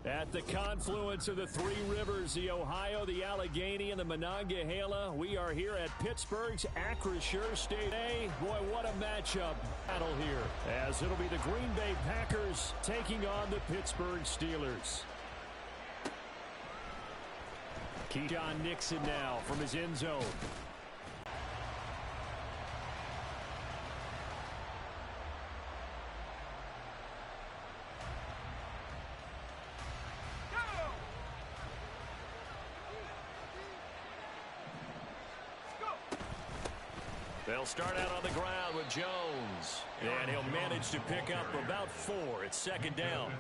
At the confluence of the three rivers, the Ohio, the Allegheny, and the Monongahela, we are here at Pittsburgh's Acrisure Stadium. Hey, boy, what a matchup battle here, as it'll be the Green Bay Packers taking on the Pittsburgh Steelers. Keyshawn Nixon now from his end zone. They'll start out on the ground with Jones, and he'll manage to pick up about 4. It's second down.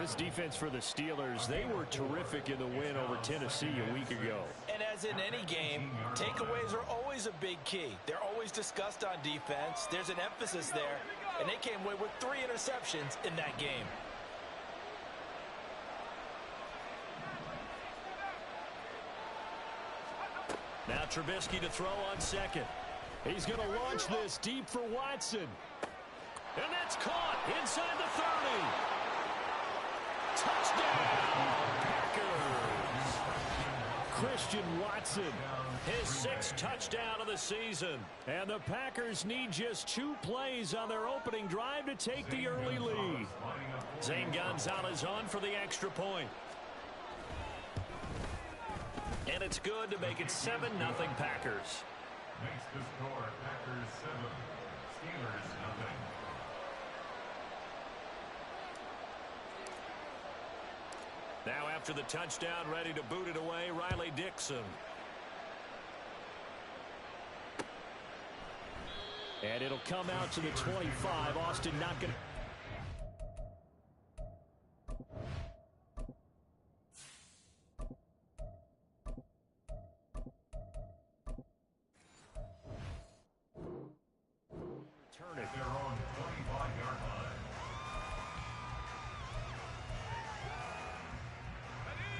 This defense for the Steelers, they were terrific in the win over Tennessee a week ago. And as in any game, takeaways are always a big key. They're always discussed on defense. There's an emphasis there, and they came away with 3 interceptions in that game. Now Trubisky to throw on second. He's going to launch this deep for Watson. And that's caught inside the 30. Touchdown, Packers. Christian Watson, his 6th touchdown of the season. And the Packers need just 2 plays on their opening drive to take the early lead. Zane Gonzalez on for the extra point. And it's good to make it 7-0 Packers. Makes the score Packers 7, Steelers 0. Now after the touchdown, ready to boot it away, Riley Dixon. And it'll come out to the 25. Austin not going to...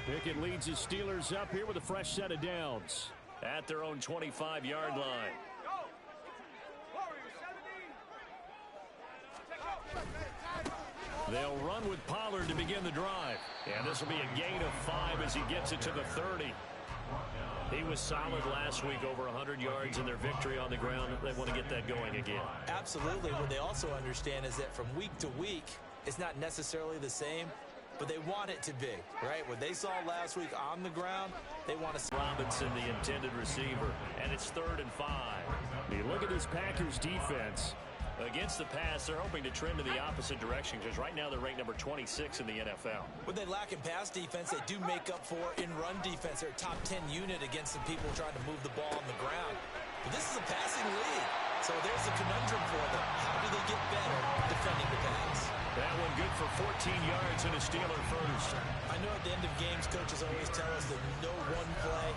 Pickett leads his Steelers up here with a fresh set of downs at their own 25-yard line. They'll run with Pollard to begin the drive. And this will be a gain of 5 as he gets it to the 30. He was solid last week, over 100 yards in their victory on the ground. They want to get that going again. Absolutely. What they also understand is that from week to week, it's not necessarily the same, but they want it to be, right? What they saw last week on the ground, they want to see. Robinson, the intended receiver, and it's 3rd and 5. You look at this Packers defense. Against the pass, they're hoping to trend in the opposite direction because right now they're ranked number 26 in the NFL. What they lack in pass defense, they do make up for in run defense. They're a top 10 unit against some people trying to move the ball on the ground. But this is a passing league, so there's a conundrum for them. How do they get better defending the pass? That one good for 14 yards and a Steeler first. I know at the end of games, coaches always tell us that no one play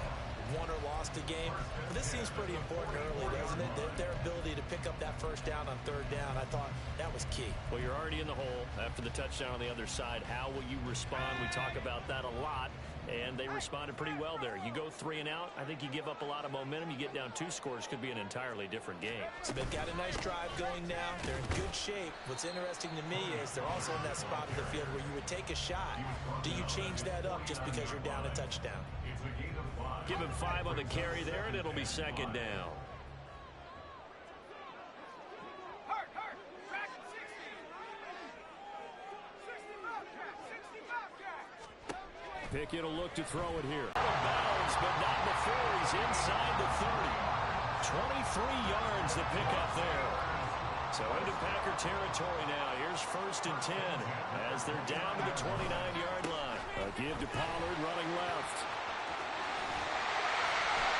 won or lost a game. But this seems pretty important early, doesn't it? Their ability to pick up that first down on 3rd down, I thought that was key. Well, you're already in the hole after the touchdown on the other side. How will you respond? We talk about that a lot, and they responded pretty well there. You go 3 and out, I think you give up a lot of momentum. You get down 2 scores, could be an entirely different game. So they've got a nice drive going now. They're in good shape. What's interesting to me is they're also in that spot of the field where you would take a shot. Do you change that up just because you're down a touchdown? Give him 5 on the carry there, and it'll be 2nd down. Pickett will look to throw it here. Out of bounds, but not before he's inside the 30. 23 yards to pick up there. So into Packer territory now. Here's 1st and 10 as they're down to the 29-yard line. A give to Pollard running left.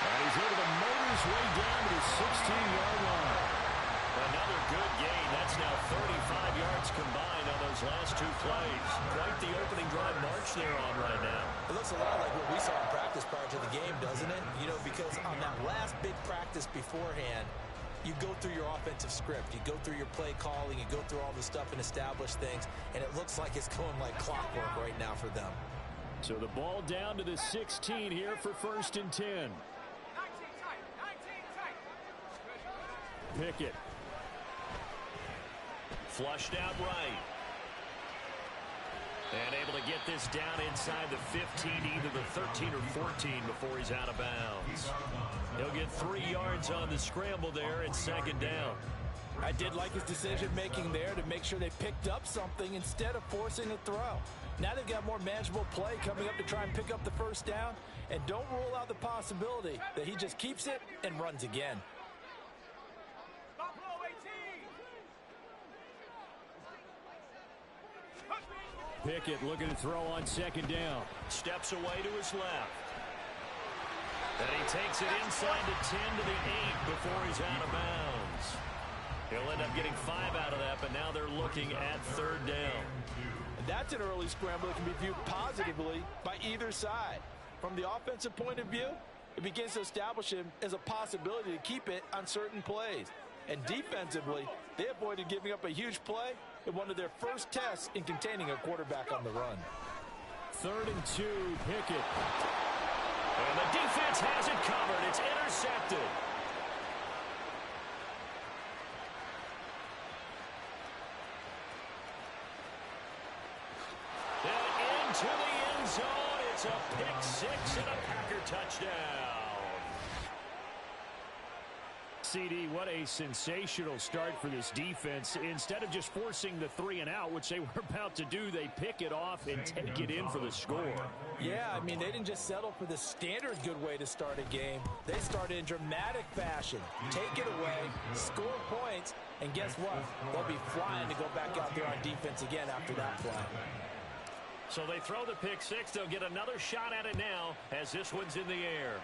And he's able to motor his way down to the 16-yard line. Another good gain. That's now 35 yards combined on those last 2 plays. Quite the opening drive march they're on right now. It looks a lot like what we saw in practice prior to the game, doesn't it? You know, because on that last big practice beforehand, you go through your offensive script. You go through your play calling. You go through all the stuff and establish things. And it looks like it's going like clockwork right now for them. So the ball down to the 16 here for 1st and 10. Pickett. Flushed out right. And able to get this down inside the 15, either the 13 or 14 before he's out of bounds. He'll get 3 yards on the scramble there at second down. I did like his decision-making there to make sure they picked up something instead of forcing a throw. Now they've got more manageable play coming up to try and pick up the first down, and don't rule out the possibility that he just keeps it and runs again. Pickett looking to throw on second down. Steps away to his left. And he takes it inside the 10 to the 8 before he's out of bounds. He'll end up getting 5 out of that, but now they're looking at third down. And that's an early scramble that can be viewed positively by either side. From the offensive point of view, it begins to establish him as a possibility to keep it on certain plays. And defensively, they avoided giving up a huge play in one of their first tests in containing a quarterback on the run. 3rd and 2, Pickett. And the defense has it covered. It's intercepted. And into the end zone. It's a pick 6 and a Packer touchdown. CD, what a sensational start for this defense. Instead of just forcing the 3 and out, which they were about to do, they pick it off and take it in for the score. Yeah, I mean, they didn't just settle for the standard good way to start a game. They started in dramatic fashion. Take it away, score points, and guess what? They'll be flying to go back out there on defense again after that play. So they throw the pick 6. They'll get another shot at it now as this one's in the air.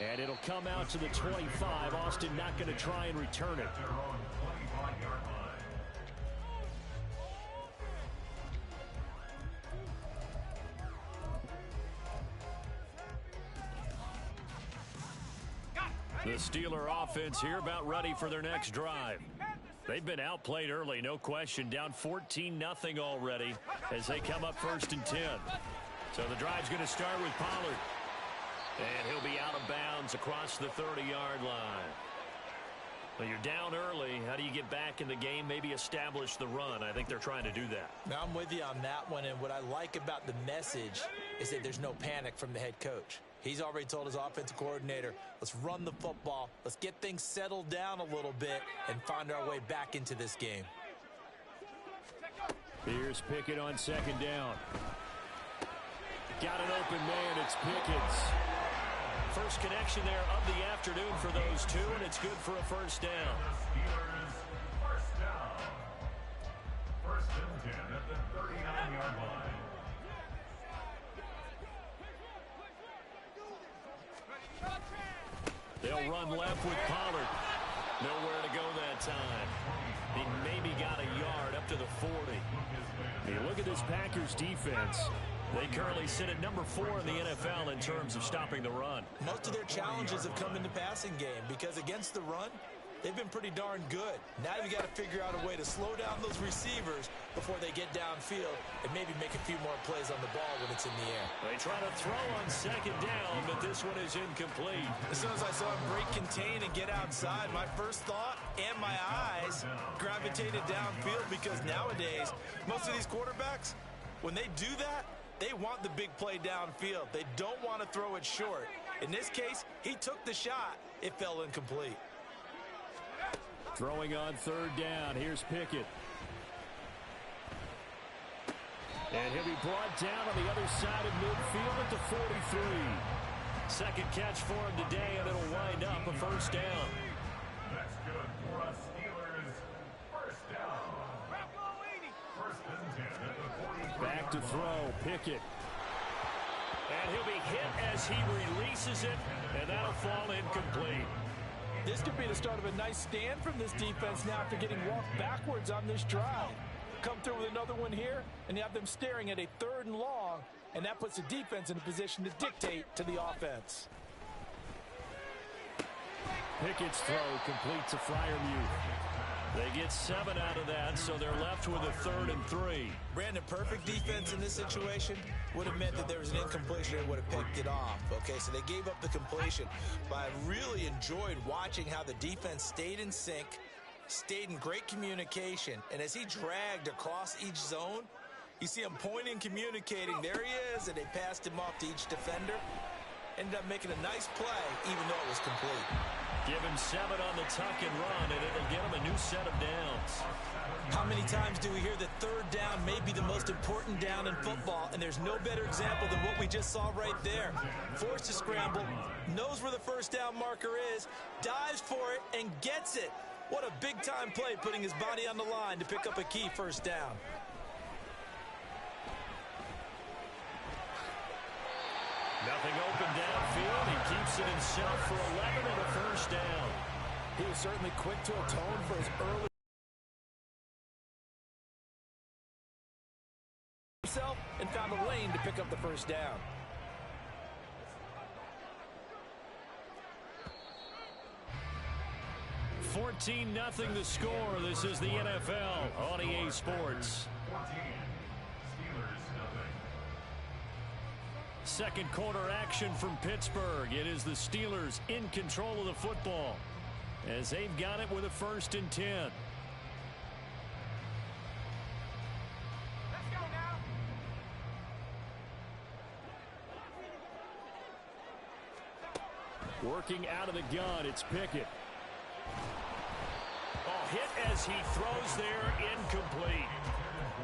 And it'll come out to the 25. Austin not going to try and return it. The Steeler offense here about ready for their next drive. They've been outplayed early, no question. Down 14-0 already as they come up 1st and 10. So the drive's going to start with Pollard. And he'll be out of bounds across the 30-yard line. Well, you're down early. How do you get back in the game, maybe establish the run? I think they're trying to do that. Now, I'm with you on that one, and what I like about the message is that there's no panic from the head coach. He's already told his offensive coordinator, let's run the football, let's get things settled down a little bit, and find our way back into this game. Here's Pickett on second down. Got an open man, it's Pickett. First connection there of the afternoon for those two, and it's good for a first down. Steelers first down. 1st and 10 at the 39-yard line. They'll run left with Pollard. Nowhere to go that time. He maybe got a yard up to the 40. Hey, look at this Packers defense. They currently sit at number 4 in the NFL in terms of stopping the run. Most of their challenges have come in the passing game because against the run, they've been pretty darn good. Now you've got to figure out a way to slow down those receivers before they get downfield and maybe make a few more plays on the ball when it's in the air. They try to throw on second down, but this one is incomplete. As soon as I saw him break contain and get outside, my first thought and my eyes gravitated downfield because nowadays, most of these quarterbacks, when they do that, they want the big play downfield. They don't want to throw it short. In this case, he took the shot. It fell incomplete. Throwing on third down. Here's Pickett. And he'll be brought down on the other side of midfield at the 43. Second catch for him today, and it'll wind up a first down. That's good for us Steelers. First down. 1st and 10 at the 40. Back to throw, Pickett. And he'll be hit as he releases it, and that'll fall incomplete. This could be the start of a nice stand from this defense now after getting walked backwards on this drive. Come through with another one here, and you have them staring at a 3rd and long, and that puts the defense in a position to dictate to the offense. Pickett's throw complete to Freiermuth. They get 7 out of that, so they're left with a 3rd and 3. Brandon, perfect defense in this situation would have meant that there was an incompletion and would have picked it off. Okay, so they gave up the completion, but I really enjoyed watching how the defense stayed in sync, stayed in great communication, and as he dragged across each zone, you see him pointing, communicating. There he is, and they passed him off to each defender. Ended up making a nice play, even though it was complete. Give him 7 on the tuck and run, and it'll get him a new set of downs. How many times do we hear that third down may be the most important down in football, and there's no better example than what we just saw right there. Forced to scramble, knows where the first down marker is, dives for it, and gets it. What a big-time play, putting his body on the line to pick up a key first down. Nothing open downfield. He keeps it himself for 11 and a first down. He was certainly quick to atone for his early himself and found a lane to pick up the first down. $14-0 the score. This is the NFL on EA Sports. 14. Steelers nothing. Second quarter action from Pittsburgh. It is the Steelers in control of the football as they've got it with a 1st and 10. Let's go now. Working out of the gun, it's Pickett. Oh, hit as he throws there, incomplete.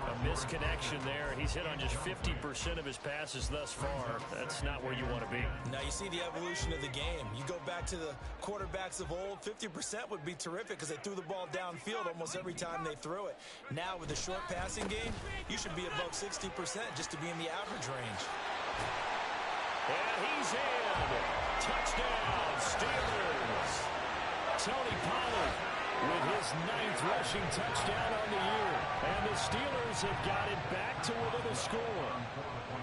A misconnection there. He's hit on just 50% of his passes thus far. That's not where you want to be. Now you see the evolution of the game. You go back to the quarterbacks of old, 50% would be terrific because they threw the ball downfield almost every time they threw it. Now with the short passing game, you should be above 60% just to be in the average range. And he's in. Touchdown, Steelers. Tony Pollard with his 9th rushing touchdown on the year. And the Steelers have got it back to within a score.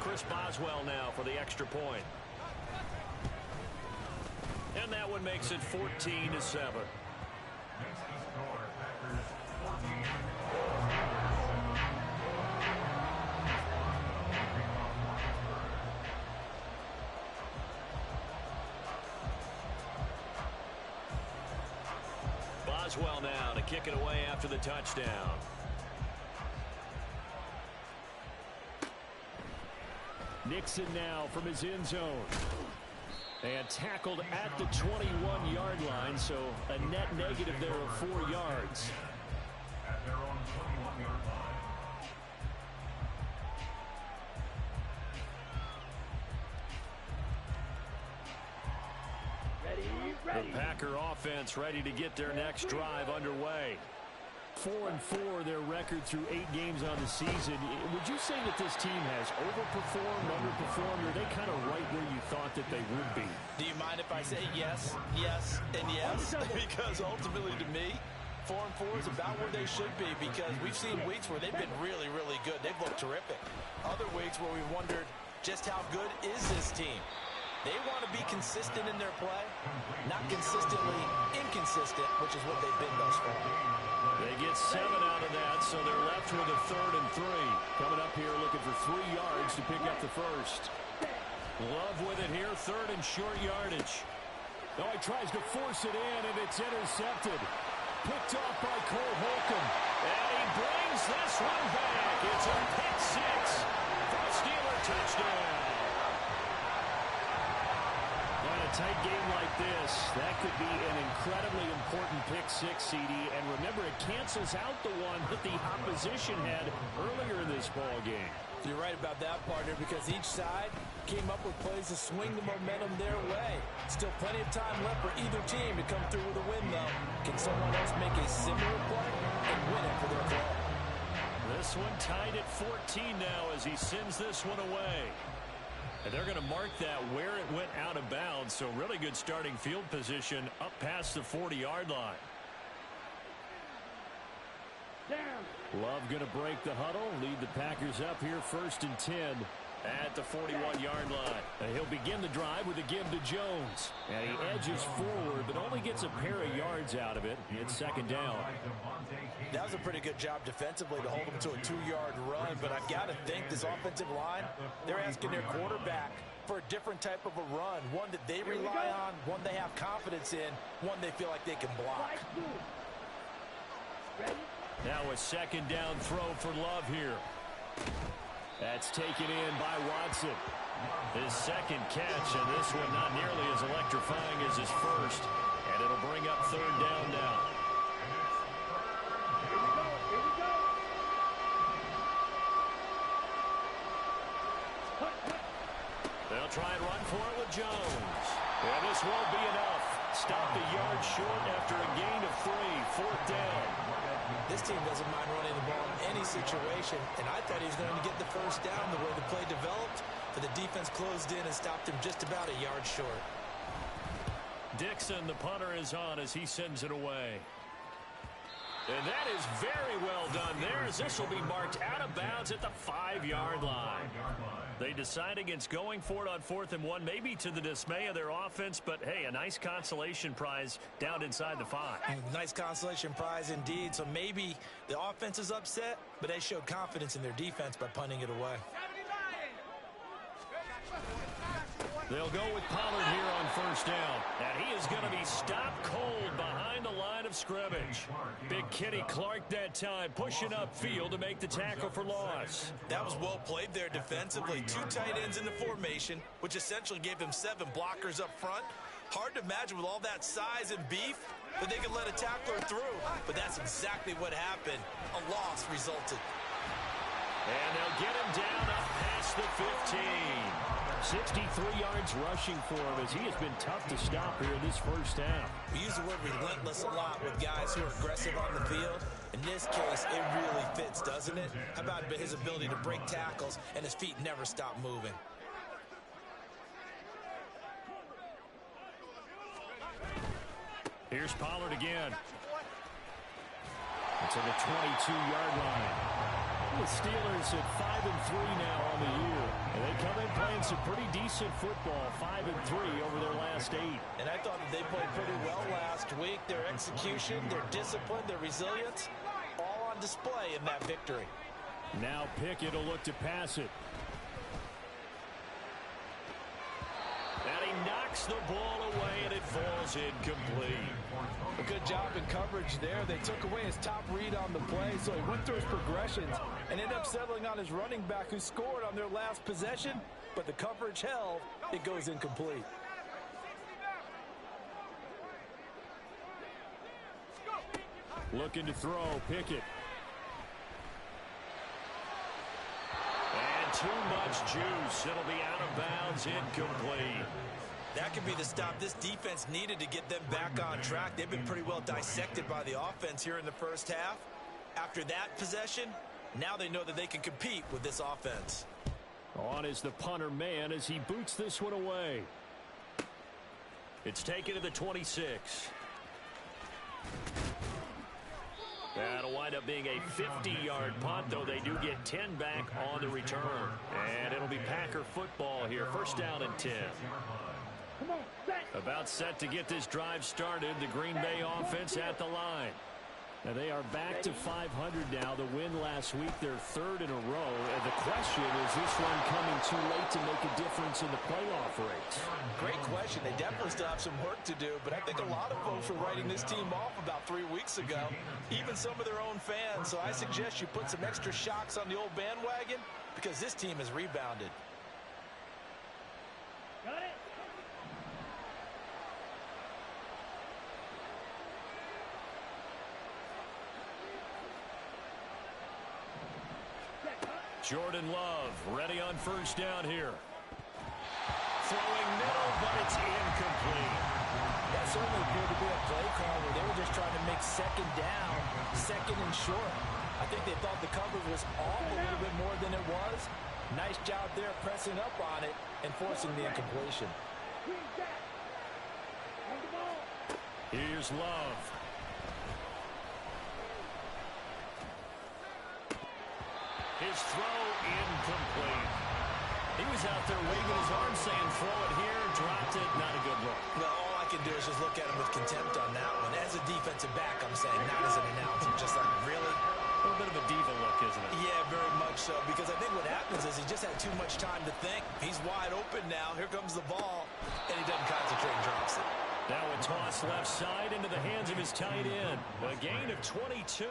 Chris Boswell now for the extra point. And that one makes it 14-7. Next to score, Packers 14. Boswell now to kick it away after the touchdown. Nixon now from his end zone. And tackled at the 21-yard line, so a net negative there of 4 yards. At their own 21-yard line. The Packer offense ready to get their next drive underway. 4-4 their record through 8 games on the season. Would you say that this team has overperformed, underperformed, or are they kind of right where you thought that they would be? Do you mind if I say yes, yes, and yes? Because ultimately to me, 4-4 is about where they should be because we've seen weeks where they've been really, really good. They've looked terrific. Other weeks where we've wondered just how good is this team. They want to be consistent in their play, not consistently inconsistent, which is what they've been thus far. They get 7 out of that, so they're left with a 3rd and 3. Coming up here looking for 3 yards to pick up the first. Love with it here, 3rd and short yardage. Oh, he tries to force it in, and it's intercepted. Picked off by Cole Holcomb. And he brings this one back. It's a pick 6 for a Steeler touchdown. In a tight game like this, that could be an incredibly important pick 6, CD. And remember, it cancels out the one that the opposition had earlier in this ball game. You're right about that, partner, because each side came up with plays to swing the momentum their way. Still plenty of time left for either team to come through with a win, though. Can someone else make a similar play and win it for their club? This one tied at 14 now as he sends this one away. And they're going to mark that where it went out of bounds. So really good starting field position up past the 40-yard line. Love going to break the huddle, lead the Packers up here 1st and 10 at the 41-yard line. And he'll begin the drive with a give to Jones. And he edges forward, but only gets a pair of yards out of it. It's 2nd down. That was a pretty good job defensively to hold him to a 2-yard run, but I've got to think this offensive line, they're asking their quarterback for a different type of a run, one that they rely on, one they have confidence in, one they feel like they can block. Now a second down throw for Love here. That's taken in by Watson. His second catch, and this one not nearly as electrifying as his first. And it'll bring up third down now. They'll try and run for it with Jones. And this won't be enough. Stopped a yard short after a gain of 3. Fourth down. This team doesn't mind running the ball in any situation, and I thought he was going to get the first down the way the play developed, but the defense closed in and stopped him just about a yard short. Dixon, the punter, is on as he sends it away. And that is very well done there, as this will be marked out of bounds at the 5-yard line. They decide against going for it on 4th and 1, maybe to the dismay of their offense, but hey, a nice consolation prize down inside the 5. Nice consolation prize indeed. So maybe the offense is upset, but they showed confidence in their defense by punting it away. They'll go with Pollard here on first down. And he is going to be stopped cold behind the line of scrimmage. Big Kenny Clark that time pushing upfield to make the tackle for loss. That was well played there defensively. 2 tight ends in the formation, which essentially gave them 7 blockers up front. Hard to imagine with all that size and beef that they could let a tackler through. But that's exactly what happened. A loss resulted. And they'll get him down up past the 15. 63 yards rushing for him as he has been tough to stop here in this first half. We use the word relentless a lot with guys who are aggressive on the field. In this case, it really fits, doesn't it? How about his ability to break tackles and his feet never stop moving? Here's Pollard again. It's on the 22-yard line. The Steelers at 5-3 now on the year. And they come in playing some pretty decent football, 5-3 over their last 8. And I thought that they played pretty well last week. Their execution, their discipline, their resilience, all on display in that victory. Now Pickett will look to pass it. And he knocks the ball away, and it falls incomplete. A good job in coverage there. They took away his top read on the play, so he went through his progressions and ended up settling on his running back who scored on their last possession, but the coverage held. It goes incomplete. Looking to throw, Pickett. And too much juice. It'll be out of bounds, incomplete. That could be the stop this defense needed to get them back on track. They've been pretty well dissected by the offense here in the first half. After that possession, now they know that they can compete with this offense. On is the punter man as he boots this one away. It's taken to the 26. That'll wind up being a 50-yard punt, though they do get 10 back on the return. And it'll be Packer football here. First down and 10. About set to get this drive started. The Green Bay offense at the line. Now they are back to 500 now. The win last week, their 3rd in a row. And the question is this one coming too late to make a difference in the playoff race? Great question. They definitely still have some work to do, but I think a lot of folks were writing this team off about 3 weeks ago, even some of their own fans. So I suggest you put some extra shocks on the old bandwagon because this team has rebounded. Got it. Jordan Love ready on first down here. Throwing middle, but it's incomplete. That certainly appeared to be a play call where they were just trying to make second down, second and short. I think they thought the coverage was off a little bit more than it was. Nice job there pressing up on it and forcing the incompletion. Here's Love. His throw incomplete. He was out there waving his arm saying throw it here, dropped it, not a good look. Well, all I can do is just look at him with contempt on that one. As a defensive back, I'm saying, not as an announcer. Just like, really? A little bit of a diva look, isn't it? Yeah, very much so, because I think what happens is he just had too much time to think. He's wide open now. Here comes the ball, and he doesn't concentrate and drops it. Now a toss left side into the hands of his tight end. A gain of 22.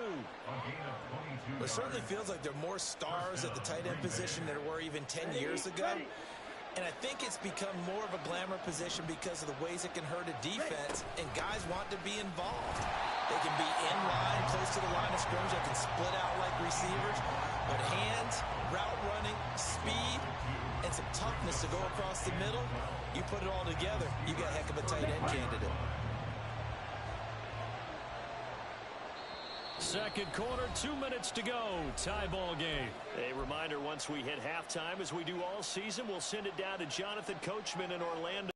It certainly feels like there are more stars at the tight end position than there were even 10 years ago. And I think it's become more of a glamour position because of the ways it can hurt a defense, and guys want to be involved. They can be in line, close to the line of scrimmage. They can split out like receivers. But hands, route running, speed, and some toughness to go across the middle, you put it all together, you got a heck of a tight end candidate. Second quarter, 2 minutes to go. Tie ball game. A reminder, once we hit halftime, as we do all season, we'll send it down to Jonathan Coachman in Orlando.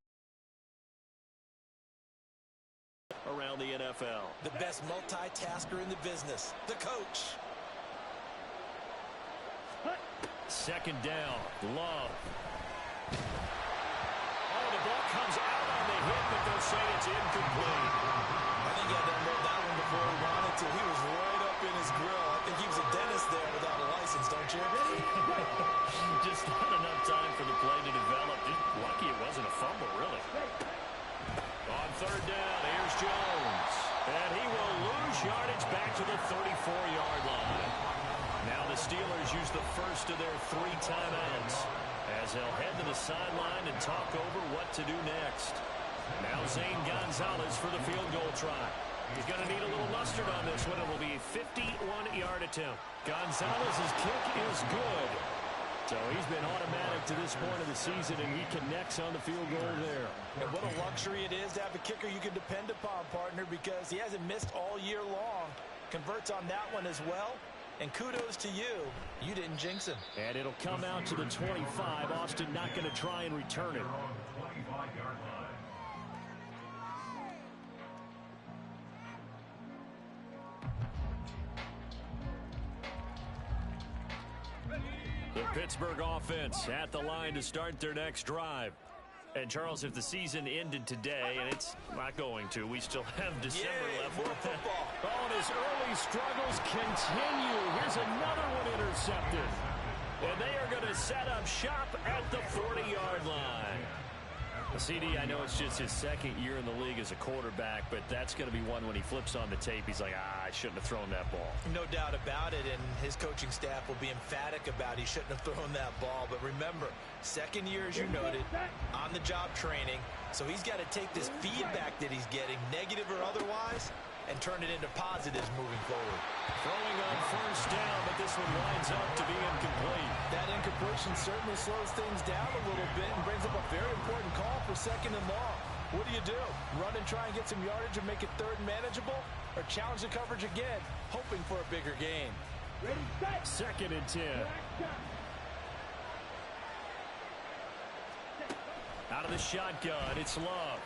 Around the NFL. The best multitasker in the business, the coach. Second down, Love. Oh, the ball comes out on the hit, but they'll say it's incomplete. I think he had to unload that one before he wanted to. He was right up in his grill. I think he was a dentist there without a license, don't you? Just not enough time for the play to develop. Just lucky it wasn't a fumble, really. On third down, here's Jones. And he will lose yardage back to the 34-yard line. Now the Steelers use the first of their 3 timeouts as they'll head to the sideline and talk over what to do next. Now Zane Gonzalez for the field goal try. He's going to need a little mustard on this one. It will be a 51-yard attempt. Gonzalez's kick is good. So he's been automatic to this point of the season, and he connects on the field goal there. And what a luxury it is to have a kicker you can depend upon, partner, because he hasn't missed all year long. Converts on that one as well. And kudos to you. You didn't jinx him. And it'll come out to the 25. Austin not going to try and return it. The Pittsburgh offense at the line to start their next drive. And, Charles, if the season ended today, and it's not going to, we still have December left. More football. Oh, and his early struggles continue. Here's another one intercepted. And they are going to set up shop at the 40-yard line. CD, I know it's just his second year in the league as a quarterback, but that's going to be one when he flips on the tape, he's like, I shouldn't have thrown that ball. No doubt about it, and his coaching staff will be emphatic about he shouldn't have thrown that ball. But remember, second year, as you noted, on-the-job training, so he's got to take this feedback that he's getting, negative or otherwise, and turn it into positives moving forward. Throwing on first down, but this one winds up to be incomplete. That incompletion certainly slows things down a little bit and brings up a very important call for second and long. What do? Run and try and get some yardage and make it third and manageable? Or challenge the coverage again, hoping for a bigger gain? Second and 10. Out of the shotgun, it's Love.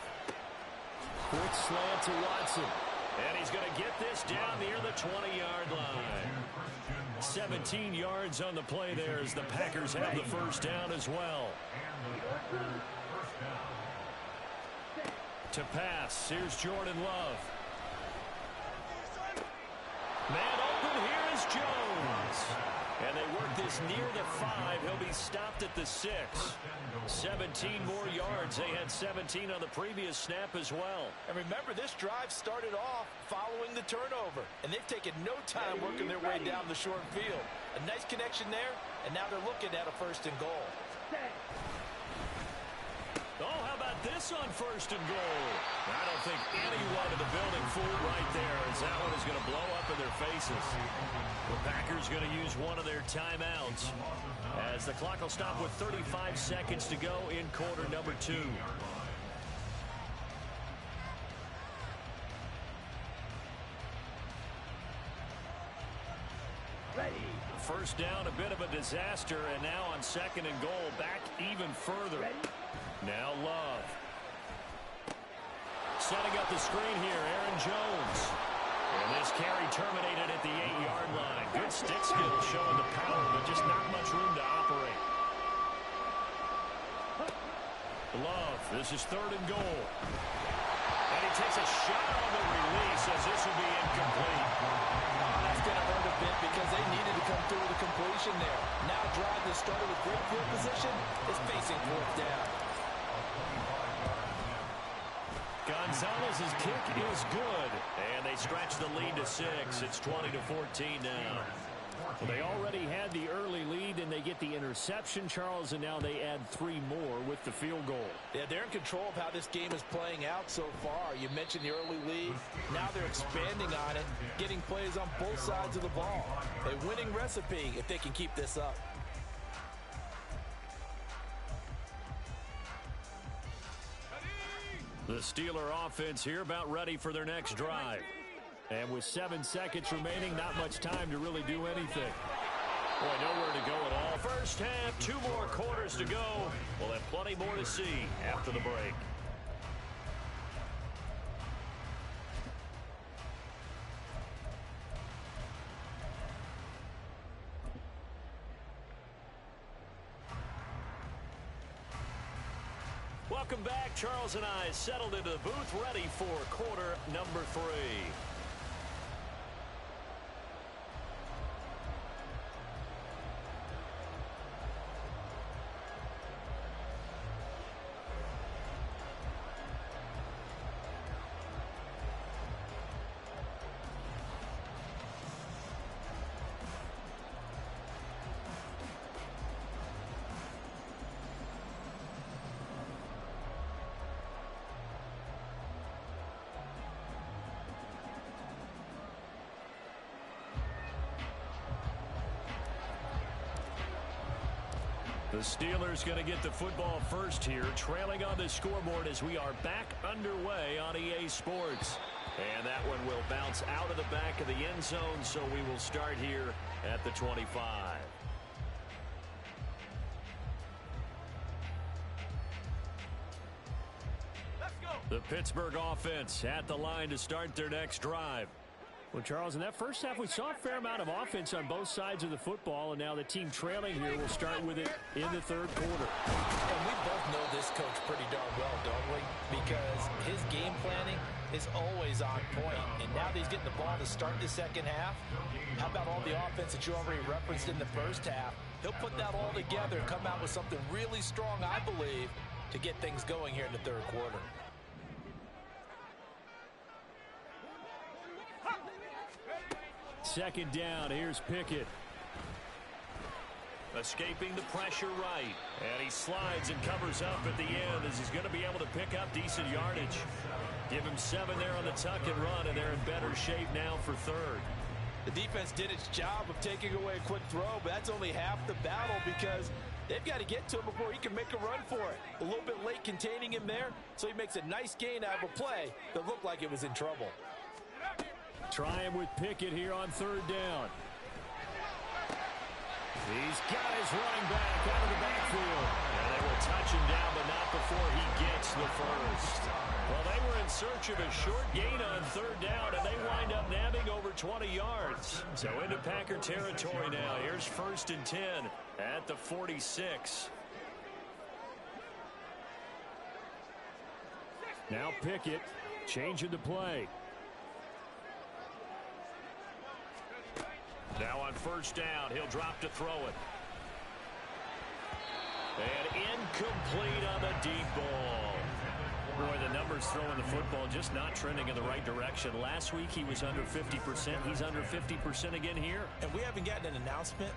Quick slant to Watson. And he's going to get this down near the 20-yard line. 17 yards on the play there as the Packers have the first down as well. To pass, here's Jordan Love. Man open, here is Jones. And they work this near the 5. He'll be stopped at the 6. 17 more yards. They had 17 on the previous snap as well. And remember, this drive started off following the turnover. And they've taken no time working their way down the short field. A nice connection there, and now they're looking at a first and goal. Oh, how about this on first and goal? I don't think anyone in the building fooled right there, as that one is going to blow up in their faces. The Packers going to use one of their timeouts as the clock will stop with 35 seconds to go in quarter number 2. First down, a bit of a disaster, and now on second and goal, back even further. Now Love. Setting up the screen here, Aaron Jones. And this carry terminated at the 8-yard line. Good stick skill showing the power, but just not much room to operate. Love, this is third and goal. And he takes a shot on the release as this will be incomplete. That's going to hurt a bit because they needed to come through with a completion there. Now drive that started with great field position is facing fourth down. Gonzalez's kick is good. And they stretch the lead to 6. It's 20-14 now. Well, they already had the early lead, and they get the interception, Charles, and now they add 3 more with the field goal. Yeah, they're in control of how this game is playing out so far. You mentioned the early lead. Now they're expanding on it, getting plays on both sides of the ball. A winning recipe if they can keep this up. The Steeler offense here about ready for their next drive. And with 7 seconds remaining, not much time to really do anything. Boy, nowhere to go at all. First half, 2 more quarters to go. We'll have plenty more to see after the break. Welcome back. Charles and I settled into the booth, ready for quarter number 3. The Steelers going to get the football first here, trailing on the scoreboard as we are back underway on EA Sports. And that one will bounce out of the back of the end zone, so we will start here at the 25. Let's go. The Pittsburgh offense at the line to start their next drive. Well, Charles, in that first half, we saw a fair amount of offense on both sides of the football, and now the team trailing here will start with it in the third quarter. And we both know this coach pretty darn well, don't we? Because his game planning is always on point. And now that he's getting the ball to start the second half, how about all the offense that you already referenced in the first half? He'll put that all together and come out with something really strong, I believe, to get things going here in the third quarter. Second down, here's Pickett. Escaping the pressure right. And he slides and covers up at the end as he's going to be able to pick up decent yardage. Give him 7 there on the tuck and run, and they're in better shape now for third. The defense did its job of taking away a quick throw, but that's only half the battle because they've got to get to him before he can make a run for it. A little bit late containing him there, so he makes a nice gain out of a play that looked like it was in trouble. Try him with Pickett here on third down. He's got his running back out of the backfield. And they will touch him down, but not before he gets the first. Well, they were in search of a short gain on third down, and they wind up nabbing over 20 yards. So into Packer territory now. Here's 1st and 10 at the 46. Now Pickett changing the play. Now on first down, he'll drop to throw it. And incomplete on the deep ball. Boy, the numbers throwing the football just not trending in the right direction. Last week he was under 50%. He's under 50% again here. And we haven't gotten an announcement,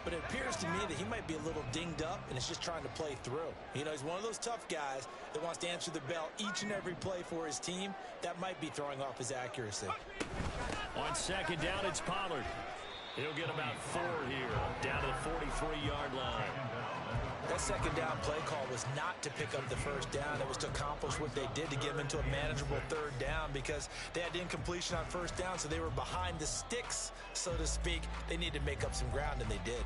but it appears to me that he might be a little dinged up and is just trying to play through. You know, he's one of those tough guys that wants to answer the bell each and every play for his team. That might be throwing off his accuracy. On second down, it's Pollard. He'll get about 4 here, down to the 43-yard line. That second down play call was not to pick up the first down. It was to accomplish what they did to get them into a manageable third down because they had incompletion on first down, so they were behind the sticks, so to speak. They needed to make up some ground, and they did.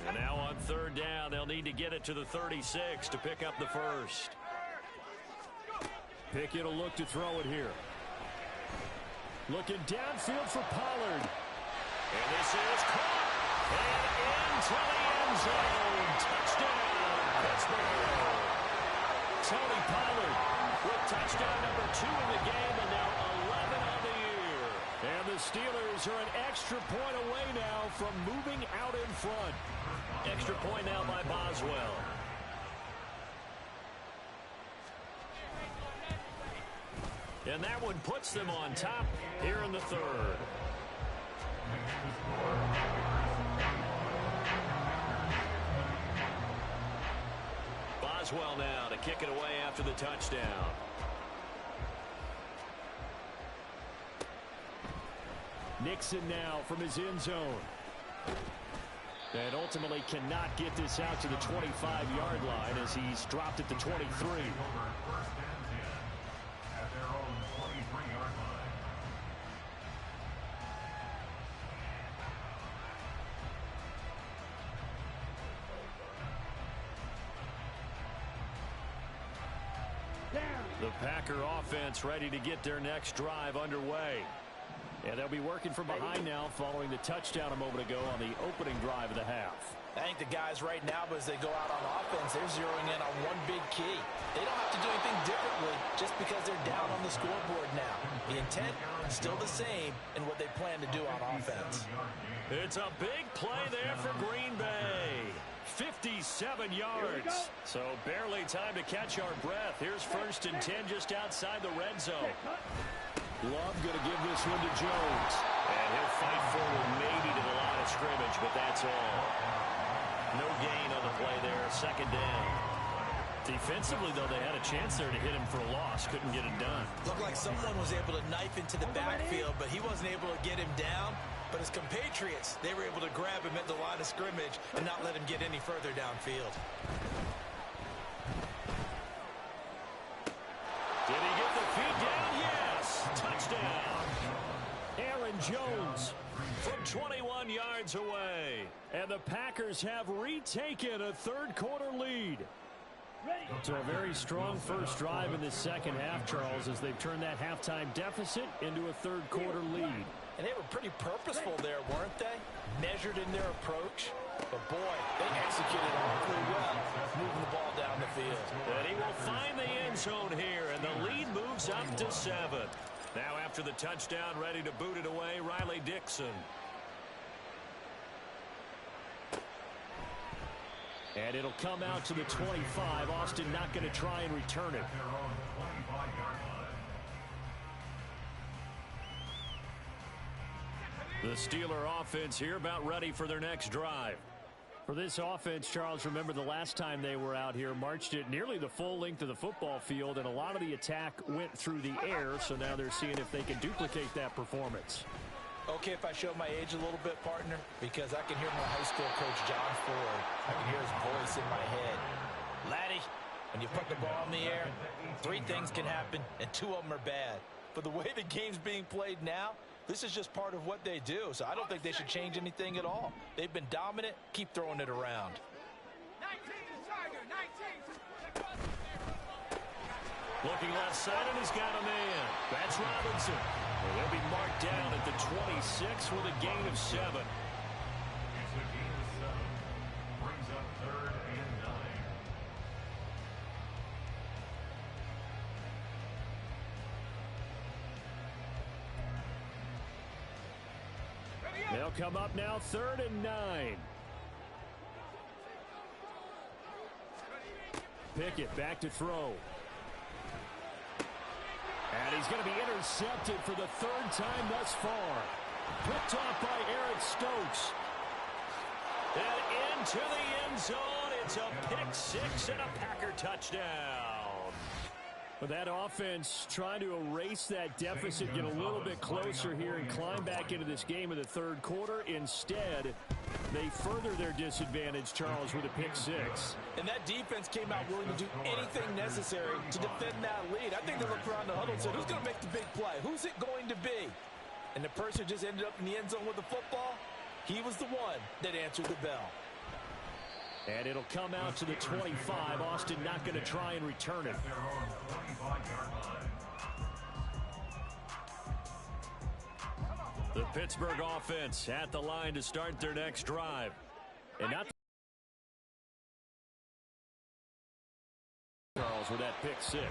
And now on third down, they'll need to get it to the 36 to pick up the first. Pickett will look to throw it here. Looking downfield for Pollard. And this is caught. And into the end zone. Touchdown, Pittsburgh. Tony Pollard with touchdown number 2 in the game, and now 11 on the year. And the Steelers are an extra point away now from moving out in front. Extra point now by Boswell. And that one puts them on top here in the third. Boswell now to kick it away after the touchdown. Nixon now from his end zone. And ultimately cannot get this out to the 25-yard line as he's dropped at the 23. At their own 23-yard line. The Packer offense ready to get their next drive underway. And they'll be working from behind now following the touchdown a moment ago on the opening drive of the half. I think the guys right now, as they go out on offense, they're zeroing in on one big key. They don't have to do anything differently just because they're down on the scoreboard now. The intent is still the same in what they plan to do on offense. It's a big play there for Green Bay. 57 yards. So barely time to catch our breath. Here's 1st and 10 just outside the red zone. Love going to give this one to Jones. And he'll fight forward maybe to the line of scrimmage, but that's all. No gain on the play there. 2nd down. Defensively, though, they had a chance there to hit him for a loss. Couldn't get it done. Looked like someone was able to knife into the backfield, but he wasn't able to get him down. But his compatriots, they were able to grab him at the line of scrimmage and not let him get any further downfield. Did he get the feet down? Yes. Touchdown. Aaron Jones from 21 yards away. And the Packers have retaken a third-quarter lead. So a very strong first drive in the second half, Charles, as they've turned that halftime deficit into a third-quarter lead. And they were pretty purposeful there, weren't they? Measured in their approach. But, boy, they executed awfully well, moving the ball down the field. And he will find the end zone here, and the lead moves up to 7. Now after the touchdown, ready to boot it away, Riley Dixon. And it'll come out to the 25. Austin not going to try and return it. The Steeler offense here about ready for their next drive. For this offense, Charles, remember the last time they were out here, marched it nearly the full length of the football field, and a lot of the attack went through the air, so now they're seeing if they can duplicate that performance. Okay, if I show my age a little bit, partner, because I can hear my high school coach, John Ford. I can hear his voice in my head. Laddie, when you put the ball in the air, 3 things can happen, and 2 of them are bad. But the way the game's being played now, this is just part of what they do, so I don't think they should change anything at all. They've been dominant. Keep throwing it around. 19 Tiger, 19. Looking left side, and he's got a man. That's Robinson. Well, they'll be marked down at the 26 with a gain of 7. It's a gain of 7. Brings up 3rd and 9. They'll come up now 3rd and 9. Pickett back to throw. And he's going to be intercepted for the 3rd time thus far. Picked off by Eric Stokes. And into the end zone. It's a pick 6 and a Packer touchdown. But that offense trying to erase that deficit, get a little bit closer here and climb back into this game in the 3rd quarter. Instead, they further their disadvantage, Charles, with a pick 6. And that defense came out willing to do anything necessary to defend that lead. I think they looked around the huddle and said, who's going to make the big play? Who's it going to be? And the person who just ended up in the end zone with the football, he was the one that answered the bell. And it'll come out to the 25. Austin not going to try and return it. Their own 25-yard line. The Pittsburgh offense at the line to start their next drive. And not Charles, Eagles with that pick six.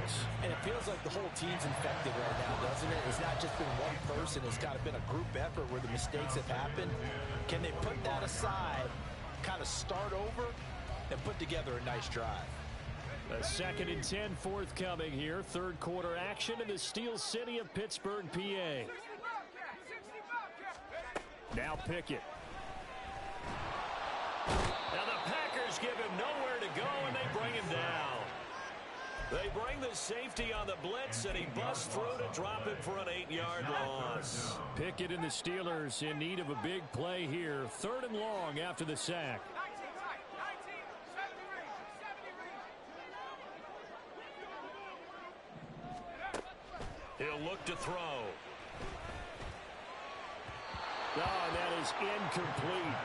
And it feels like the whole team's infected right now, doesn't it? It's not just been one person. It's kind of been a group effort where the mistakes have happened. Can they put that aside, kind of start over, and put together a nice drive? A 2nd and 10 forthcoming here. Third quarter action in the Steel City of Pittsburgh, PA. Now Pickett. Now the Packers give him nowhere to go, and they bring him down. They bring the safety on the blitz, and he busts through to drop him for an 8-yard loss. Pickett and the Steelers in need of a big play here. 3rd and long after the sack. He'll look to throw. Oh, and that is incomplete.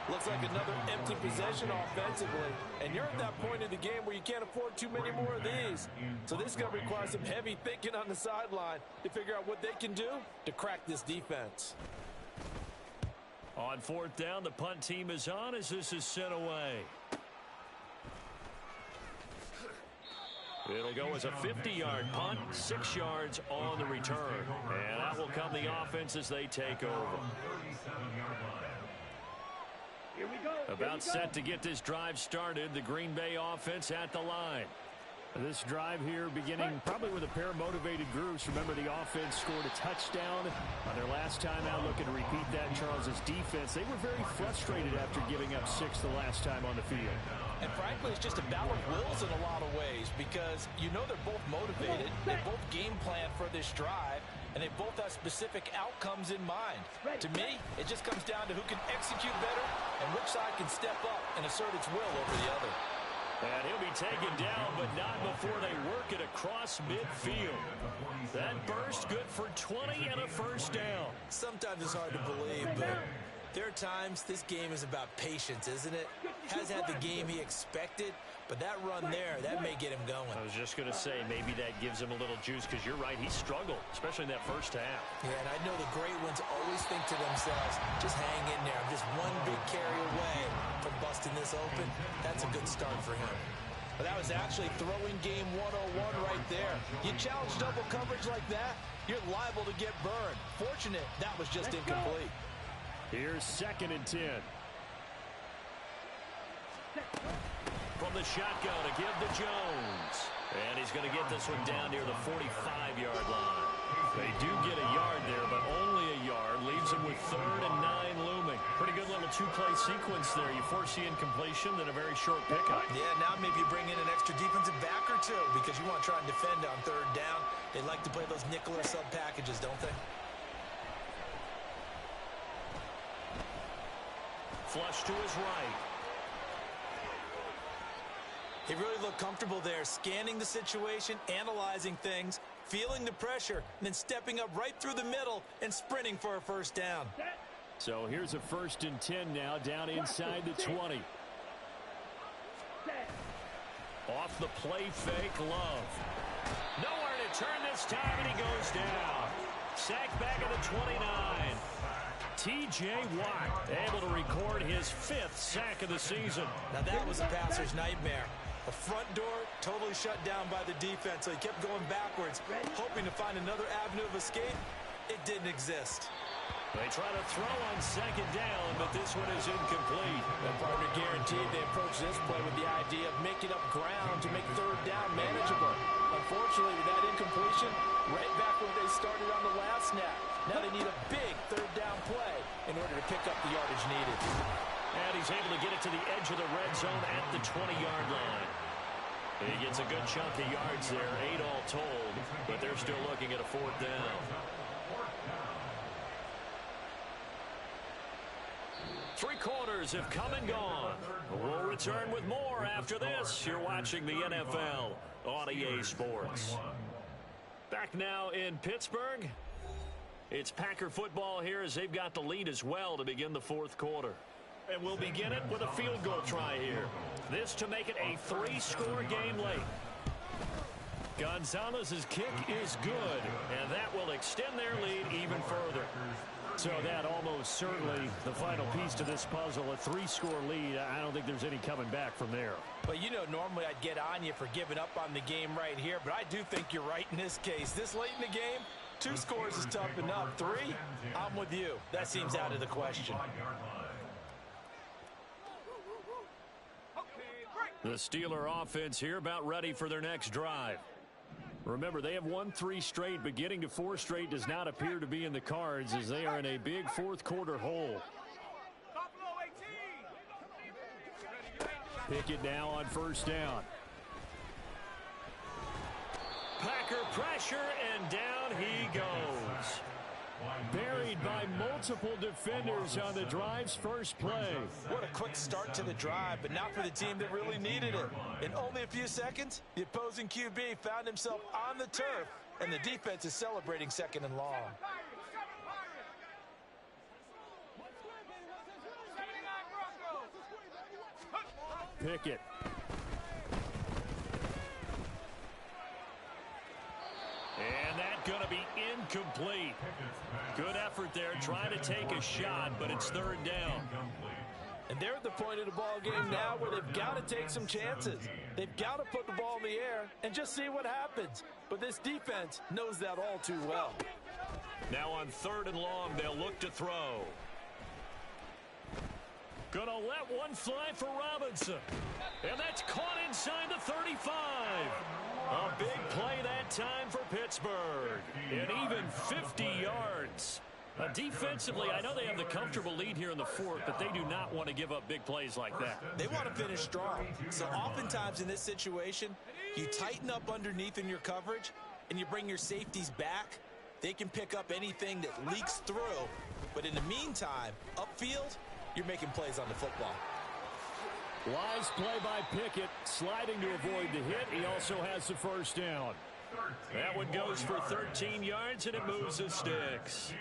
Looks like another empty possession offensively. And you're at that point in the game where you can't afford too many more of these. So this is going to require some heavy thinking on the sideline to figure out what they can do to crack this defense. On 4th down, the punt team is on as this is sent away. It'll go as a 50-yard punt, 6 yards on the return. And that will come the offense as they take over. Here we go. About set to get this drive started, the Green Bay offense at the line. This drive here beginning probably with a pair of motivated groups. Remember, the offense scored a touchdown on their last time out. Looking to repeat that. Charles's defense, they were very frustrated after giving up 6 the last time on the field. And frankly, it's just a battle of wills in a lot of ways because you know they're both motivated. They both game plan for this drive, and they both have specific outcomes in mind. To me, it just comes down to who can execute better and which side can step up and assert its will over the other. And he'll be taken down, but not before they work it across midfield. That burst good for 20 and a first down. Sometimes it's hard to believe, but there are times this game is about patience, isn't it? Hasn't had the game he expected, but that run there, that may get him going. I was just going to say, maybe that gives him a little juice because you're right, he struggled, especially in that first half. Yeah, and I know the great ones always think to themselves, just hang in there. I'm just one big carry away from busting this open. That's a good start for him. But that was actually throwing game 101 right there. You challenge double coverage like that, you're liable to get burned. Fortunate, that was just incomplete. Here's 2nd and 10. From the shotgun to give to Jones. And he's going to get this one down near the 45-yard line. They do get a yard there, but only a yard. Leaves them with 3rd and 9 looming. Pretty good little 2-play sequence there. You force the incompletion, then a very short pickup. Yeah, now maybe you bring in an extra defensive back or two because you want to try and defend on 3rd down. They like to play those nickel or sub packages, don't they? Flush to his right. He really looked comfortable there, scanning the situation, analyzing things, feeling the pressure, and then stepping up right through the middle and sprinting for a first down. So here's a 1st and 10 now, down inside the 20. Off the play fake, Love. Nowhere to turn this time, and he goes down. Sack back at the 29. T.J. Watt able to record his 5th sack of the season. Now that was a passer's nightmare. The front door totally shut down by the defense, so he kept going backwards, hoping to find another avenue of escape. It didn't exist. They try to throw on 2nd down, but this one is incomplete. The partner guaranteed they approached this play with the idea of making up ground to make 3rd down manageable. Unfortunately, with that incompletion, right back where they started on the last snap. Now they need a big 3rd down play in order to pick up the yardage needed. And he's able to get it to the edge of the red zone at the 20-yard line. He gets a good chunk of yards there, 8 all told, but they're still looking at a 4th down. 3 quarters have come and gone. We'll return with more after this. You're watching the NFL on EA Sports. Back now in Pittsburgh. It's Packer football here as they've got the lead as well to begin the 4th quarter. And we'll begin it with a field goal try here. This to make it a 3-score game late. Gonzalez's kick is good, and that will extend their lead even further. So that almost certainly the final piece to this puzzle, a 3-score lead. I don't think there's any coming back from there. But, you know, normally I'd get on you for giving up on the game right here, but I do think you're right in this case. This late in the game, 2 scores is tough enough. 3, I'm with you. That seems out of the question. The Steeler offense here about ready for their next drive. Remember, they have won 3 straight, but getting to 4 straight does not appear to be in the cards as they are in a big fourth-quarter hole. Pickett now on first down. Packer pressure, and down he goes. Buried by multiple defenders on the drive's first play. What a quick start to the drive, but not for the team that really needed it. In only a few seconds, the opposing QB found himself on the turf, and the defense is celebrating 2nd and long. Pickett. And that's going to be incomplete. Good effort there, trying to take a shot, but it's 3rd down. And they're at the point of the ball game now where they've got to take some chances. They've got to put the ball in the air and just see what happens. But this defense knows that all too well. Now on 3rd and long, they'll look to throw. Gonna let one fly for Robinson. And that's caught inside the 35. A big play that time for Pittsburgh. And even 50 yards. Defensively, I know they have the comfortable lead here in the 4th, but they do not want to give up big plays like that. They want to finish strong. So oftentimes in this situation, you tighten up underneath in your coverage, and you bring your safeties back. They can pick up anything that leaks through. But in the meantime, upfield, you're making plays on the football. Wise play by Pickett, sliding to avoid the hit. He also has the first down. That one goes for 13 yards, and it moves the sticks.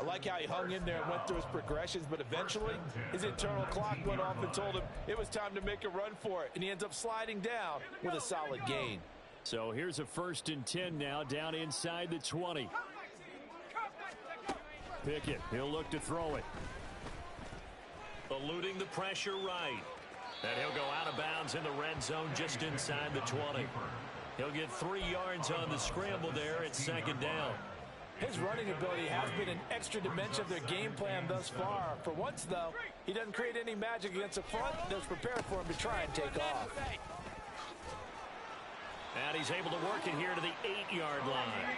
I like how he hung in there and went through his progressions, but eventually his internal clock went off and told him it was time to make a run for it, and he ends up sliding down with a solid gain. So here's a 1st and 10 now, down inside the 20. Pickett, he'll look to throw it. Eluding the pressure right. And he'll go out of bounds in the red zone just inside the 20. He'll get 3 yards on the scramble there at 2nd down. His running ability has been an extra dimension of their game plan thus far. For once, though, he doesn't create any magic against the front that's prepared for him to try and take off. And he's able to work it here to the 8-yard line.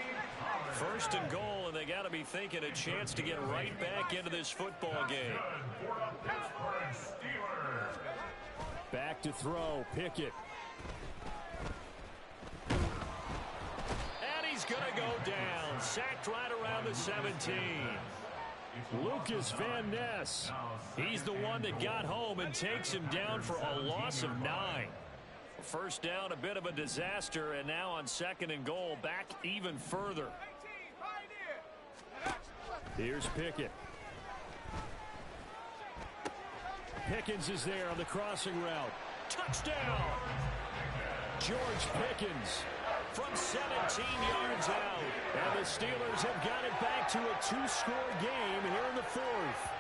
1st and goal, and they got to be thinking a chance to get right back into this football game. Back to throw, Pickett. And he's going to go down. Sacked right around the 17. Lucas Van Ness. He's the one that got home and takes him down for a loss of 9. First down, a bit of a disaster, and now on 2nd and goal, back even further. Here's Pickett. Pickens is there on the crossing route. Touchdown! George Pickens from 17 yards out. And the Steelers have got it back to a 2-score game here in the 4th.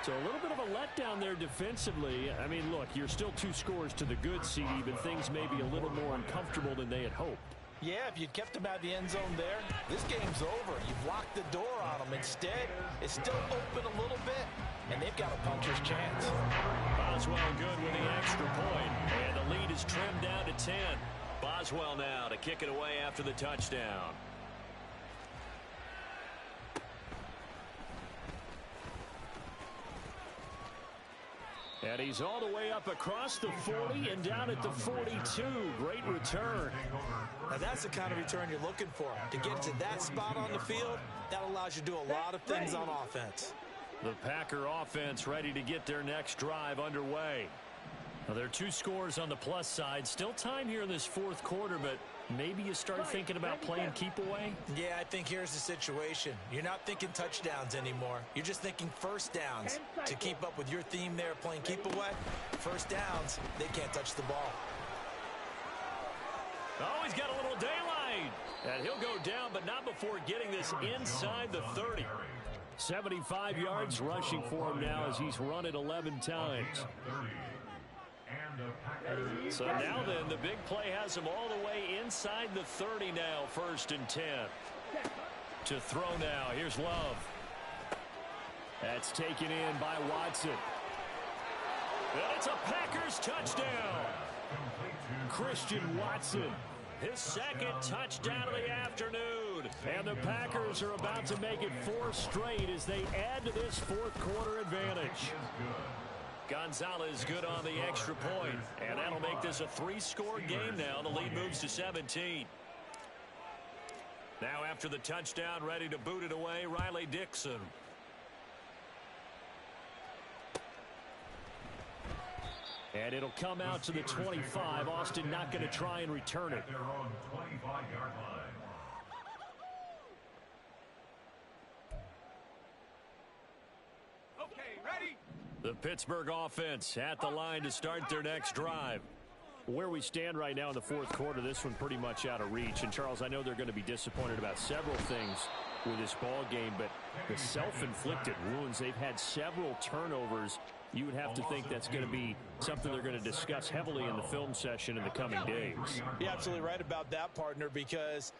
So a little bit of a letdown there defensively. I mean, look, you're still 2 scores to the good, CD, but things may be a little more uncomfortable than they had hoped. Yeah, if you'd kept them out of the end zone there, this game's over. You've locked the door on them. Instead, it's still open a little bit, and they've got a puncher's chance. Boswell good with the extra point, and the lead is trimmed down to 10. Boswell now to kick it away after the touchdown. And he's all the way up across the 40 and down at the 42. Great return. Now that's the kind of return you're looking for. To get to that spot on the field, that allows you to do a lot of things on offense. The Packer offense ready to get their next drive underway. Now, there are 2 scores on the plus side. Still time here in this 4th quarter, but maybe you start thinking about playing keep away? Yeah, I think here's the situation. You're not thinking touchdowns anymore. You're just thinking first downs. To keep up with your theme there, playing keep away, first downs, they can't touch the ball. Oh, he's got a little daylight. And he'll go down, but not before getting this inside the 30. 75 yards rushing for him now as he's run it 11 times. So now then, the big play has him all the way inside the 30 now, 1st and 10. To throw now, here's Love. That's taken in by Watson. And it's a Packers touchdown. Christian Watson, his 2nd touchdown of the afternoon. And the Packers are about to make it 4 straight as they add to this 4th quarter advantage. Gonzalez good on the extra point, and that'll make this a 3-score game now. The lead moves to 17. Now after the touchdown, ready to boot it away, Riley Dixon. And it'll come out to the 25. Austin not going to try and return it. Their own 25-yard line. The Pittsburgh offense at the line to start their next drive. Where we stand right now in the 4th quarter, this one pretty much out of reach. And, Charles, I know they're going to be disappointed about several things with this ball game, but the self-inflicted wounds, they've had several turnovers. You would have to think that's going to be something they're going to discuss heavily in the film session in the coming days. You're absolutely right about that, partner, because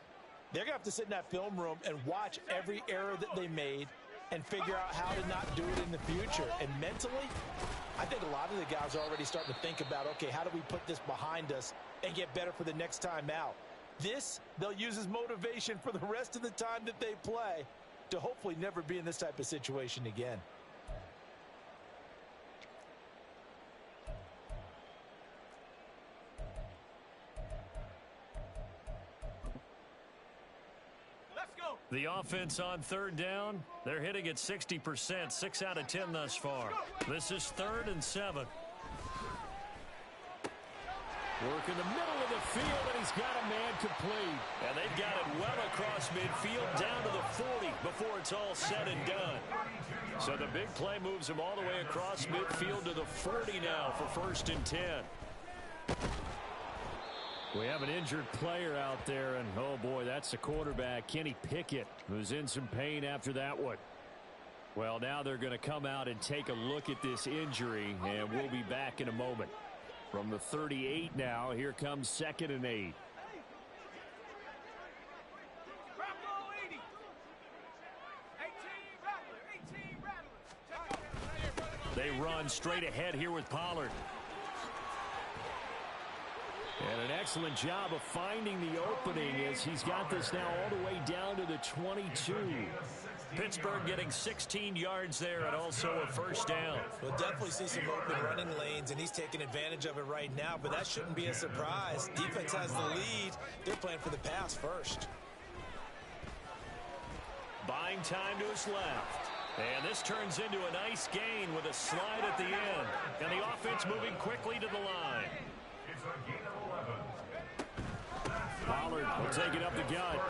they're going to have to sit in that film room and watch every error that they made and figure out how to not do it in the future. And mentally, I think a lot of the guys are already starting to think about, okay, how do we put this behind us and get better for the next time out? This, they'll use as motivation for the rest of the time that they play to hopefully never be in this type of situation again. The offense on 3rd down, they're hitting at 60%, 6 out of 10 thus far. This is 3rd and 7. Work in the middle of the field, and he's got a man complete. And they've got it well across midfield down to the 40 before it's all said and done. So the big play moves him all the way across midfield to the 40 now for 1st and 10. We have an injured player out there, and oh boy, that's the quarterback, Kenny Pickett, who's in some pain after that one. Well, now they're going to come out and take a look at this injury, and we'll be back in a moment. From the 38 now, here comes 2nd and 8. They run straight ahead here with Pollard. And an excellent job of finding the opening as he's got this now all the way down to the 22. Pittsburgh getting 16 yards there and also a 1st down. We'll definitely see some open running lanes, and he's taking advantage of it right now, but that shouldn't be a surprise. Defense has the lead. They're playing for the pass first. Buying time to his left. And this turns into a nice gain with a slide at the end. And the offense moving quickly to the line. It's a gain of 11. Pollard will take it up the gut.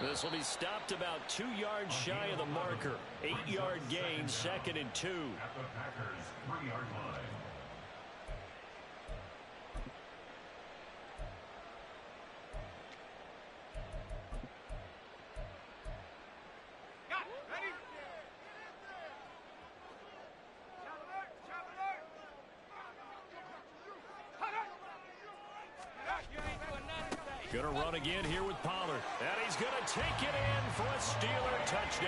This will be stopped about 2 yards shy of the marker. 8-yard gain, 2nd and 2. At the Packers' 3-yard line. Going to run again here with Pollard. And he's going to take it in for a Steeler touchdown.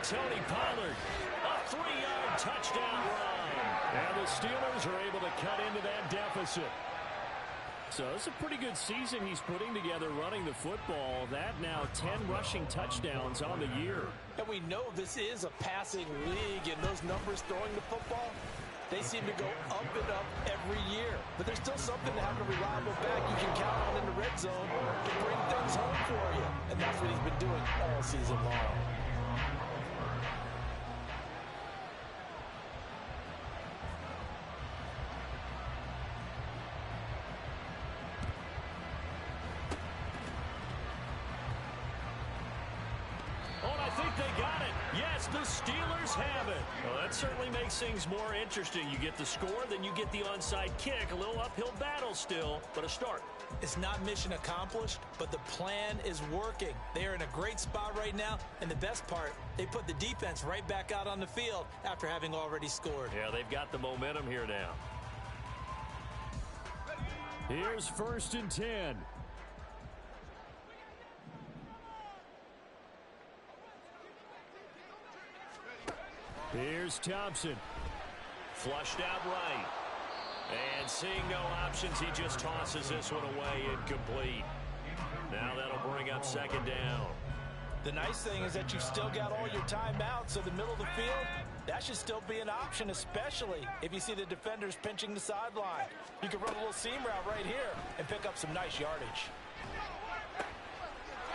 Tony Pollard, a 3-yard touchdown run. And the Steelers are able to cut into that deficit. So it's a pretty good season he's putting together running the football. That now 10 rushing touchdowns on the year. And we know this is a passing league, and those numbers throwing the football, they seem to go up and up every year. But there's still something to having a reliable back you can count on in the red zone to bring things home for you. And that's what he's been doing all season long. the Steelers have it. Well, that certainly makes things more interesting. You get the score, then you get the onside kick. A little uphill battle still, but a start. It's not mission accomplished, but the plan is working. They are in a great spot right now, and the best part, they put the defense right back out on the field after having already scored. Yeah, they've got the momentum here now. Here's 1st and 10. Here's Thompson. Flushed out right. And seeing no options, he just tosses this one away, incomplete. Now that'll bring up 2nd down. The nice thing is that you've still got all your timeouts, so the middle of the field, that should still be an option, especially if you see the defenders pinching the sideline. You can run a little seam route right here and pick up some nice yardage.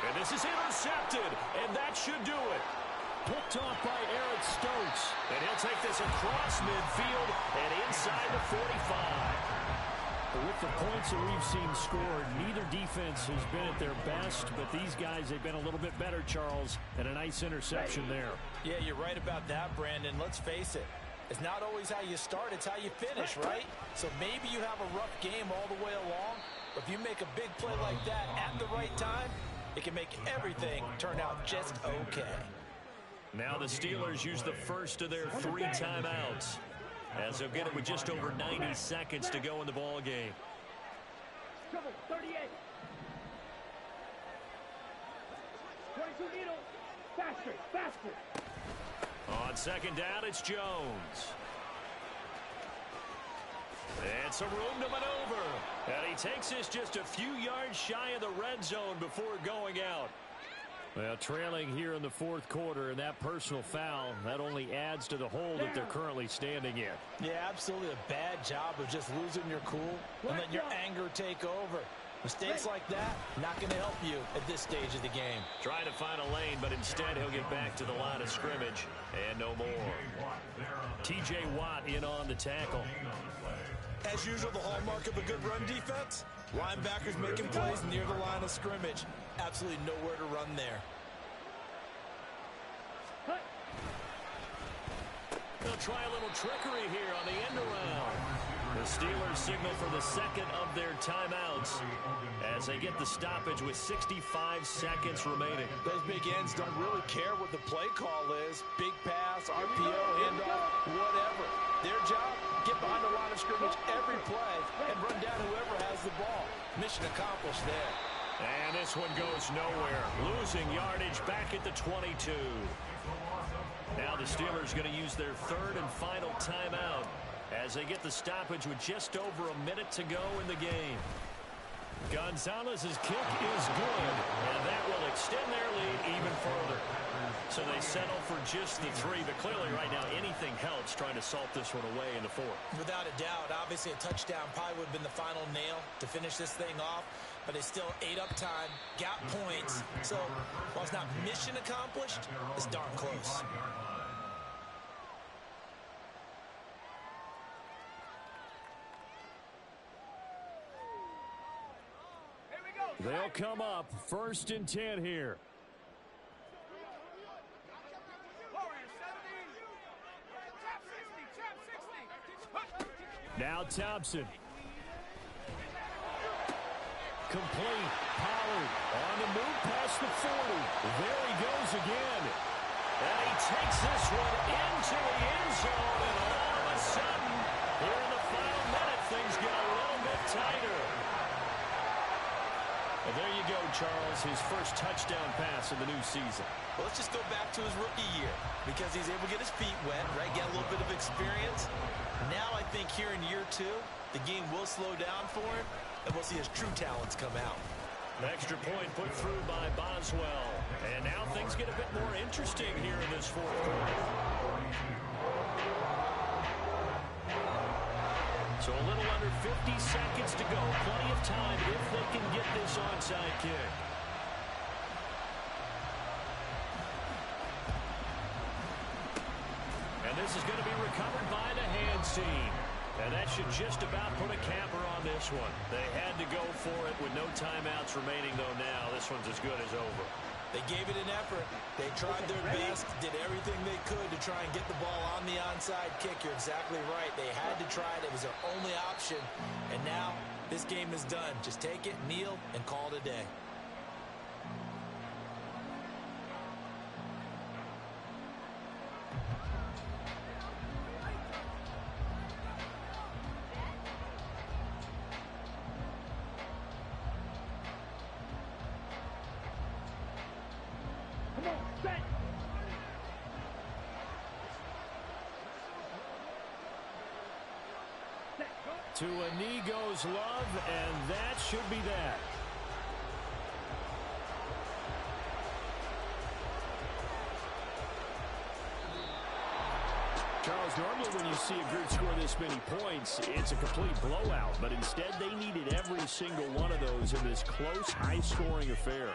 And this is intercepted, and that should do it. Picked off by Eric Stokes. And he'll take this across midfield and inside the 45. With the points that we've seen scored, neither defense has been at their best, but these guys, they've been a little bit better, Charles, and a nice interception there. Yeah, you're right about that, Brandon. Let's face it. It's not always how you start, it's how you finish, right? So maybe you have a rough game all the way along, but if you make a big play like that at the right time, it can make everything turn out just okay. Now the Steelers use the first of their 3 timeouts, as they'll get it with just over 90 seconds to go in the ball game. 38. 22 needles. Faster. On 2nd down, it's Jones. And some room to maneuver. And he takes this just a few yards shy of the red zone before going out. Well, trailing here in the 4th quarter, and that personal foul, that only adds to the hole that they're currently standing in. Yeah, absolutely a bad job of just losing your cool and letting your anger take over. Mistakes like that, not going to help you at this stage of the game. Trying to find a lane, but instead he'll get back to the line of scrimmage, and no more. T.J. Watt in on the tackle. As usual, the hallmark of a good run defense, linebackers making plays near the line of scrimmage. Absolutely nowhere to run there. They'll try a little trickery here on the end around. The Steelers signal for the 2nd of their timeouts as they get the stoppage with 65 seconds remaining. Those big ends don't really care what the play call is. Big pass, RPO, handoff, whatever. Their job, get behind the line of scrimmage every play and run down whoever has the ball. Mission accomplished there. And this one goes nowhere. Losing yardage back at the 22. Now the Steelers going to use their 3rd and final timeout as they get the stoppage with just over a minute to go in the game. Gonzalez's kick is good, and that will extend their lead even further. So they settle for just the 3, but clearly right now anything helps trying to salt this one away in the 4th. Without a doubt, obviously a touchdown probably would have been the final nail to finish this thing off, but they still ate up time, got points. So while it's not mission accomplished, it's darn close. They'll come up 1st and 10 here. Now Thompson. Complete. Pollard on the move past the 40. There he goes again. And he takes this one into the end zone. And all of a sudden, here in the final minute, things get a little bit tighter. And there you go, Charles, his first touchdown pass of the new season. Well, let's just go back to his rookie year because he's able to get his feet wet, right? Get a little bit of experience. Now I think here in year 2, the game will slow down for him, and we'll see his true talents come out. An extra point put through by Boswell. And now things get a bit more interesting here in this 4th quarter. So a little under 50 seconds to go. Plenty of time if they can get this onside kick. And this is going to be recovered by the hands team. And that should just about put a capper on this one. They had to go for it with no timeouts remaining, though now. This one's as good as over. They gave it an effort. They tried their best, did everything they could to try and get the ball on the onside kick. You're exactly right. They had to try it. It was their only option. And now this game is done. Just take it, kneel, and call it a day. Come on, set. To a knee goes Love, and that should be that. Charles, normally when you see a group score this many points, it's a complete blowout. But instead, they needed every single one of those in this close, high-scoring affair.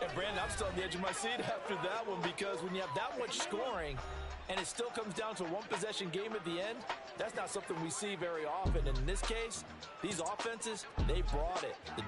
And Brandon, I'm still on the edge of my seat after that one, because when you have that much scoring and it still comes down to a one-possession game at the end, that's not something we see very often. And in this case, these offenses, they brought it. The